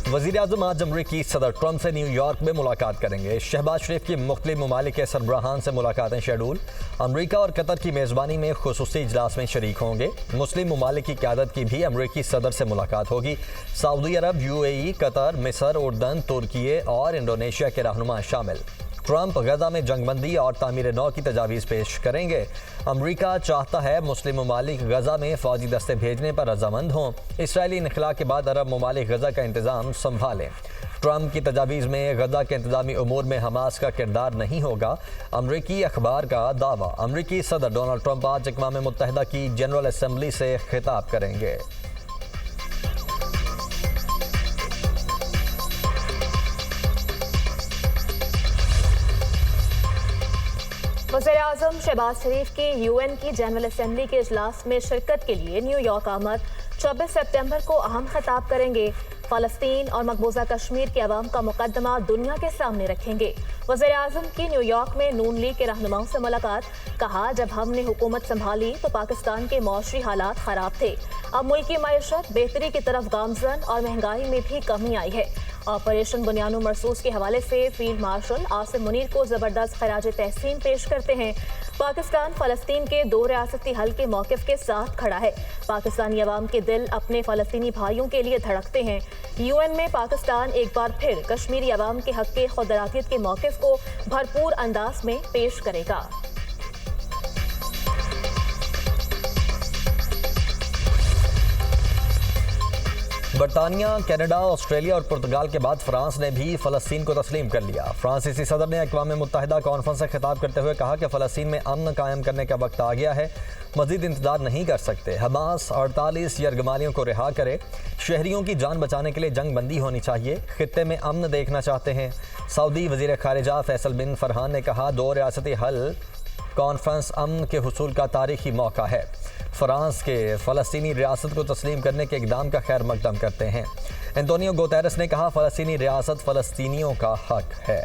वज़ीर-ए-आज़म आज अमरीकी सदर ट्रंप से न्यूयॉर्क में मुलाकात करेंगे। शहबाज शरीफ की मुख्तलिफ ममालिक के सरबराहान से मुलाकातें शेड्यूल। अमरीका और कतर की मेज़बानी में खुसूसी इजलास में शरीक होंगे। मुस्लिम ममालिक की क़यादत की भी अमरीकी सदर से मुलाकात होगी। सऊदी अरब, UAE, कतर, मिस्र, उर्दन, तुर्की और इंडोनेशिया के रहनुमा शामिल। ट्रंप गजा में जंगबंदी और तामीर नौ की तजावीज़ पेश करेंगे। अमरीका चाहता है मुस्लिम ममालिक गजा में फ़ौजी दस्ते भेजने पर रजामंद हों। इसराइली इनखला के बाद अरब ममालिक गजा का इंतज़ाम संभालें। ट्रंप की तजावीज़ में गजा के इंतज़ामी उमूर में हमास का किरदार नहीं होगा, अमरीकी अखबार का दावा। अमरीकी सदर डोनाल्ड ट्रंप आज अक़वाम मुत्तहिदा की जनरल असम्बली से खिताब करेंगे। वज़ीर-ए-आज़म शहबाज शरीफ की UN की जनरल असम्बली के इजलास में शिरकत के लिए न्यूयॉर्क आमद। 24 सितंबर को अहम खिताब करेंगे। फ़लस्तीन और मकबूजा कश्मीर के अवाम का मुकदमा दुनिया के सामने रखेंगे। वज़ीर-ए-आज़म की न्यूयॉर्क में नून लीग के रहनुमाओं से मुलाकात। कहा, जब हमने हुकूमत संभाली तो पाकिस्तान के मौशरी हालात ख़राब थे। अब मुल्क की मईशत बेहतरी की तरफ गामजन और महंगाई में भी कमी आई है। ऑपरेशन बुनियानो मरसूस के हवाले से फील्ड मार्शल आसिम मुनीर को ज़बरदस्त खराज तहसीन पेश करते हैं। पाकिस्तान फ़लस्तीन के 2 रियासती हल के मौक़िफ़ के साथ खड़ा है। पाकिस्तानी अवाम के दिल अपने फ़लस्तीनी भाइयों के लिए धड़कते हैं। UN में पाकिस्तान एक बार फिर कश्मीरी अवाम के हक़ के खुदरातियत के मौक़िफ़ को भरपूर अंदाज में पेश करेगा। बरतानिया, कनाडा, ऑस्ट्रेलिया और पुर्तगाल के बाद फ्रांस ने भी फ़लस्तीन को तस्लीम कर लिया। फ्रांसीसी सदर ने अक़वाम मुत्तहिदा कॉन्फ्रेंस से खिताब करते हुए कहा कि फ़लस्तीन में अमन कायम करने का वक्त आ गया है, मज़ीद इंतज़ार नहीं कर सकते। हमास 48 यरगमालियों को रिहा करे। शहरियों की जान बचाने के लिए जंग बंदी होनी चाहिए। खित्ते में अमन देखना चाहते हैं। सऊदी वज़ीर ख़ारिजा फैसल बिन फरहान ने कहा, 2 रियासती हल कॉन्फ्रेंस अमन के हुसूल का तारीखी मौका है। फ्रांस के फ़लस्तीनी रियासत को तस्लीम करने के इक़दाम का खैर मकदम करते हैं। एंटोनियो गुतेरेस ने कहा, फ़लस्तीनी रियासत फ़लस्तीनियों का हक है।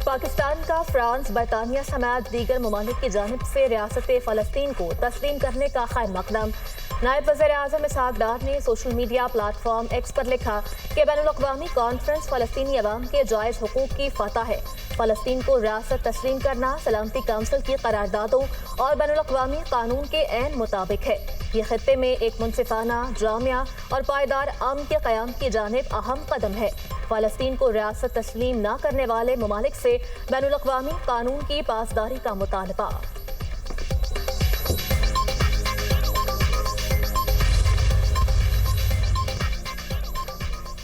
पाकिस्तान का फ्रांस, बरतानिया समेत दीगर ममालिक की जानिब से रियासत फ़लस्तीन को तस्लीम करने का खैर मकदम। नायब वज़ीर-ए-आज़म इसहाक़ डार ने सोशल मीडिया प्लेटफॉर्म X पर लिखा कि बैनुल-अक़वामी कॉन्फ्रेंस फ़लस्तीनी अवाम के जायज़ हुकूक़ की फ़तह है। फ़लस्तीन को रियासत तस्लीम करना सलामती काउंसिल की करारदादों और बैनुल-अक़वामी कानून के ऐन मुताबिक है। ये खित्ते में एक मुनसिफाना, जामिया और पायदार अमन के क़याम की जानिब अहम कदम है। फ़लस्तीन को रियासत तस्लीम न करने वाले ममालिक से बैनुल-अक़वामी कानून की पासदारी का मुतालबा।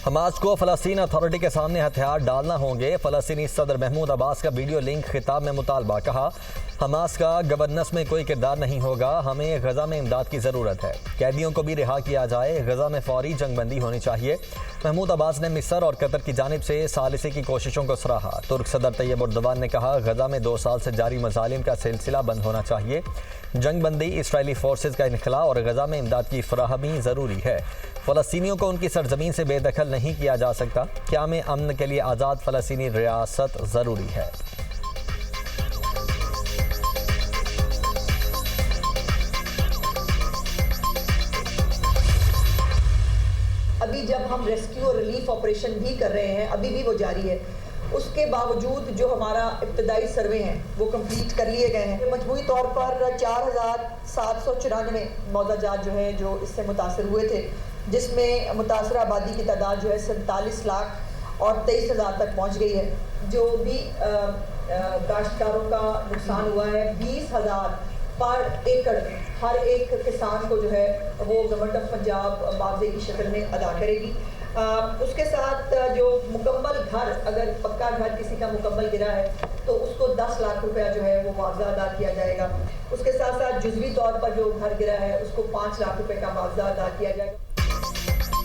हमास को फ़लस्तीन अथॉरिटी के सामने हथियार डालना होंगे। फ़लस्तीनी सदर महमूद अब्बास का वीडियो लिंक खिताब में मुतालबा। कहा, हमास का गवर्नेंस में कोई किरदार नहीं होगा। हमें गजा में इमदाद की ज़रूरत है। कैदियों को भी रिहा किया जाए। गजा में फौरी जंगबंदी होनी चाहिए। महमूद अब्बास ने मिस्र और कतर की जानिब से सालिसी की कोशिशों को सराहा। तुर्क सदर तैयब उर्दवान ने कहा, गजा में 2 साल से जारी मज़ालिम का सिलसिला बंद होना चाहिए। जंगबंदी, इसराइली फोर्सेज का इनखला और गजा में इमदाद की फराहमी ज़रूरी है। फ़लस्तीनियों को उनकी सरजमीन से बेदखल नहीं किया जा सकता। क़याम अमन के लिए आज़ाद फ़लस्तीनी रियासत ज़रूरी है। अभी जब हम रेस्क्यू और रिलीफ ऑपरेशन भी कर रहे हैं, अभी भी वो जारी है, उसके बावजूद जो हमारा इब्तदाई सर्वे हैं वो कंप्लीट कर लिए गए हैं। मजमूई तौर पर 4794 मौजाजात जो हैं जो इससे मुतासर हुए थे, जिसमें मुतासर आबादी की तादाद जो है 47 लाख और 23,000 तक पहुँच गई है। जो भी काश्तकारों का नुकसान हुआ है 20,000 पर एकड़ हर एक किसान को जो है वो गवर्नमेंट ऑफ पंजाब मुआवजे की शक्ल में अदा करेगी। उसके साथ जो मुकम्मल घर, अगर पक्का घर किसी का मुकम्मल गिरा है तो उसको 10 लाख रुपया जो है वो मुआवजा अदा किया जाएगा। उसके साथ साथ जुज़वी तौर पर जो घर गिरा है उसको 5 लाख रुपए का मुआवजा अदा किया जाएगा।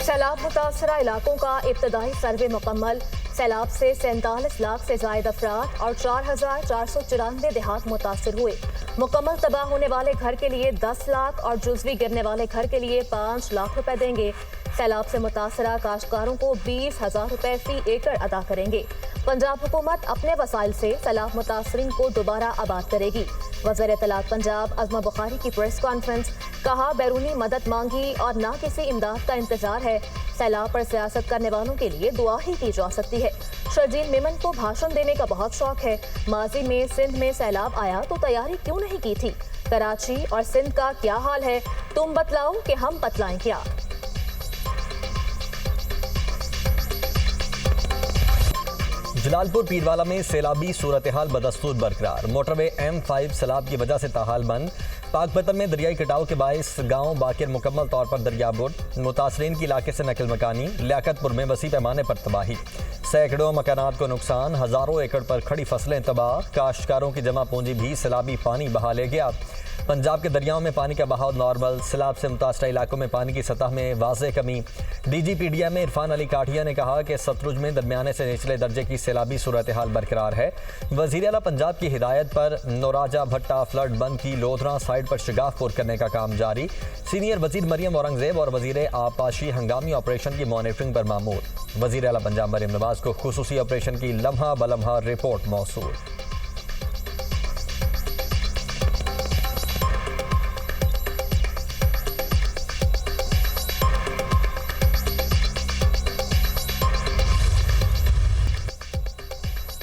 सैलाब मुतासरा इलाकों का इब्तदाई सर्वे मुकम्मल। सैलाब से 47 लाख से ज़ायद अफराद और 4,494 देहात मुतासर हुए। मुकम्मल तबाह होने वाले घर के लिए 10 लाख और जुज़वी गिरने वाले घर के लिए 5 लाख रुपए देंगे। सैलाब से मुतासरा काश्तकारों को 20,000 रुपए फी एकड़ अदा करेंगे। पंजाब हुकूमत अपने वसाइल से सैलाब मुतासरीन को दोबारा आबाद करेगी। वज़ीर इत्तलात पंजाब अज़मा बुखारी की प्रेस कॉन्फ्रेंस, कहा बैरूनी मदद मांगी और ना किसी इमदाद का इंतजार है। सैलाब पर सियासत करने वालों के लिए दुआ ही की जा सकती है। शर्जील मेमन को भाषण देने का बहुत शौक है। माजी में सिंध में सैलाब आया तो तैयारी क्यों नहीं की थी? कराची और सिंध का क्या हाल है, तुम बतलाओ कि हम बतलाएं क्या? जलालपुर पीरवाला में सैलाबी सूरत हाल बदस्तूर बरकरार। मोटरवे M5 सैलाब की वजह से ताहाल बंद। पाकपतन में दरियाई कटाव के बायस गांव बाकिर मुकम्मल तौर पर दरियाबुर। मुतासरीन की इलाके से नकल मकानी। लियाकतपुर में वसी पैमाने पर तबाही। सैकड़ों मकानात को नुकसान। हज़ारों एकड़ पर खड़ी फसलें तबाह। काश्तकारों की जमा पूंजी भी सैलाबी पानी बहा ले गया। पंजाब के दरियाओं में पानी का बहाव नॉर्मल। सैलाब से मुतासरा इलाकों में पानी की सतह में वाज़ेह कमी। DGPDM में इरफान अली काठिया ने कहा कि सतलुज में दरमियाने से निचले दर्जे की सैलाबी सूरत हाल बरकरार है। वज़ीर आला पंजाब की हिदायत पर नौराजा भट्टा फ्लड बंद की लोधरा साइड पर शिगाफपुर करने का काम जारी। सीनियर वज़ीर मरियम औरंगजेब और वज़ीर आबपाशी हंगामी ऑपरेशन की मॉनिटरिंग पर मामूर। वज़ीर आला पंजाब मरियम नवाज को खुसूसी ऑपरेशन की लम्हा बलम्हा रिपोर्ट मौसूल।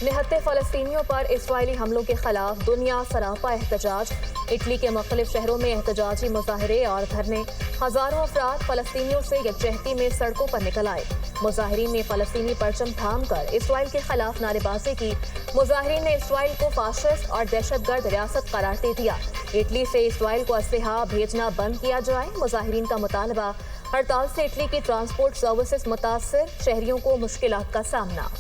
निहत्ते फ़लस्तीनियों पर इस्राइली हमलों के खिलाफ दुनिया सरापा एहतजाज। इटली के मुख्तलिफ शहरों में एहतजाजी मुजाहरे और धरने। हज़ारों अफराद फ़लस्तीनियों से यकजहती में सड़कों पर निकल आए। मुजाहिरीन ने फ़लस्तीनी परचम थाम कर इसराइल के खिलाफ नारेबाजी की। मुजाहिरीन ने इसराइल को फाशिस्ट और दहशतगर्द रियासत करार दे दिया। इटली से इसराइल को असलहा भेजना बंद किया जाए, मुजाहिरीन का मुतालबा। हड़ताल से इटली की ट्रांसपोर्ट सर्विसेज मुतासर, शहरियों को मुश्किलात का सामना।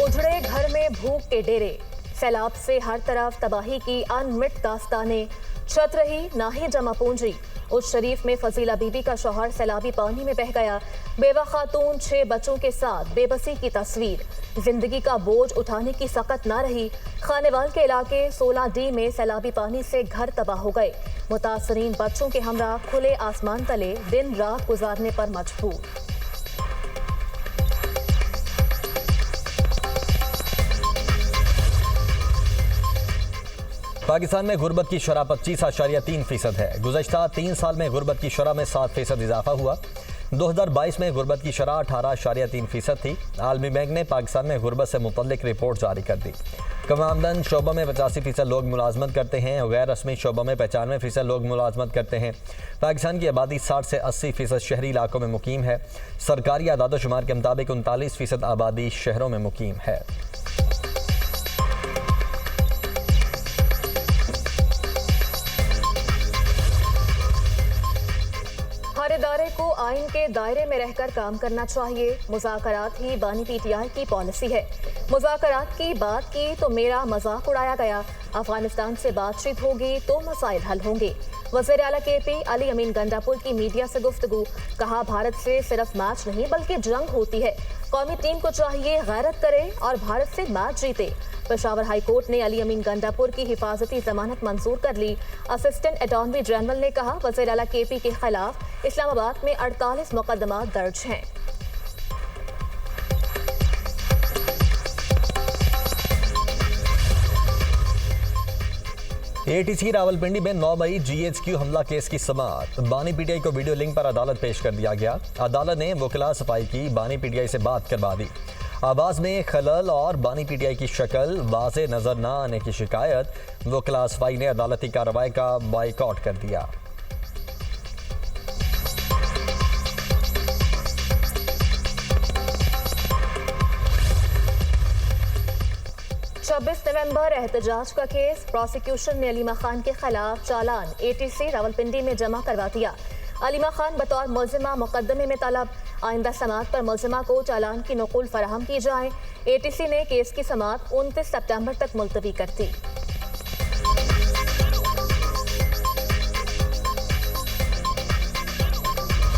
उजड़े घर में भूख के डेरे। सैलाब से हर तरफ तबाही की अनमिट दास्तानें। छत रही ना ही जमा पूंजी। उस शरीफ में फजीला बीबी का शौहर सैलाबी पानी में बह गया। बेवा खातून 6 बच्चों के साथ बेबसी की तस्वीर। जिंदगी का बोझ उठाने की सकत ना रही। खानेवाल के इलाके 16D में सैलाबी पानी से घर तबाह हो गए। मुतासरीन बच्चों के हमरा खुले आसमान तले दिन रात गुजारने पर मजबूर। पाकिस्तान में गुर्बत की शरह 25.3% है। गुज़श्ता 3 साल में गुर्बत की शरह में 7% इजाफा हुआ। 2022 में गुर्बत की शरह 18.3% थी। आलमी बैंक ने पाकिस्तान में गुर्बत से मुतल्लिक रिपोर्ट जारी कर दी। कम आमदन शोबों में 85% लोग मुलाजमत करते हैं और गैर रस्मी शोबों में 95% लोग मुलाजमत करते हैं। पाकिस्तान की आबादी 60 से 80% शहरी इलाकों में मुकीम है। सरकारी आदादोशुमार के मुताबिक 39% आबादी शहरों में मुकीम है। हर इदारे को आइन के दायरे में रहकर काम करना चाहिए। मुज़ाकरात ही बानी PTI की पॉलिसी है। मुज़ाकरात की बात की तो मेरा मजाक उड़ाया गया। अफगानिस्तान से बातचीत होगी तो मसाइल हल होंगे। वज़ीर आला KP अली अमीन गंडापुर की मीडिया से गुफ्तगू, कहा भारत से सिर्फ मैच नहीं बल्कि जंग होती है। कौमी टीम को चाहिए गैरत करे और भारत से मैच जीते। पेशावर हाई कोर्ट ने अली अमीन गंडापुर की हिफाजती जमानत मंजूर कर ली। असिस्टेंट अटॉर्नी जनरल ने कहा वज़ीर आला KP के खिलाफ इस्लामाबाद में 48 मुकदमा दर्ज हैं। ATC रावलपिंडी में 9 मई GHQ हमला केस की समाअत। बानी PTI को वीडियो लिंक पर अदालत पेश कर दिया गया। अदालत ने वकीला सफाई की, बानी PTI से बात करवा दी। आवाज़ में खलल और बानी PTI की शक्ल वाज़े नजर न आने की शिकायत। वकीला सफाई ने अदालती कार्रवाई का बाइकआउट कर दिया। 26 नवंबर एहतजाज का केस। प्रोसिक्यूशन ने अलीमा खान के खिलाफ चालान ATC रावलपिंडी में जमा करवा दिया। अलीमा खान बतौर मुल्जिमा मुकदमे में तलब। आइंदा समाअत पर मुल्जिमा को चालान की नकुल फराहम की जाए। ATC ने केस की समाअत 29 सितंबर तक मुलतवी कर दी।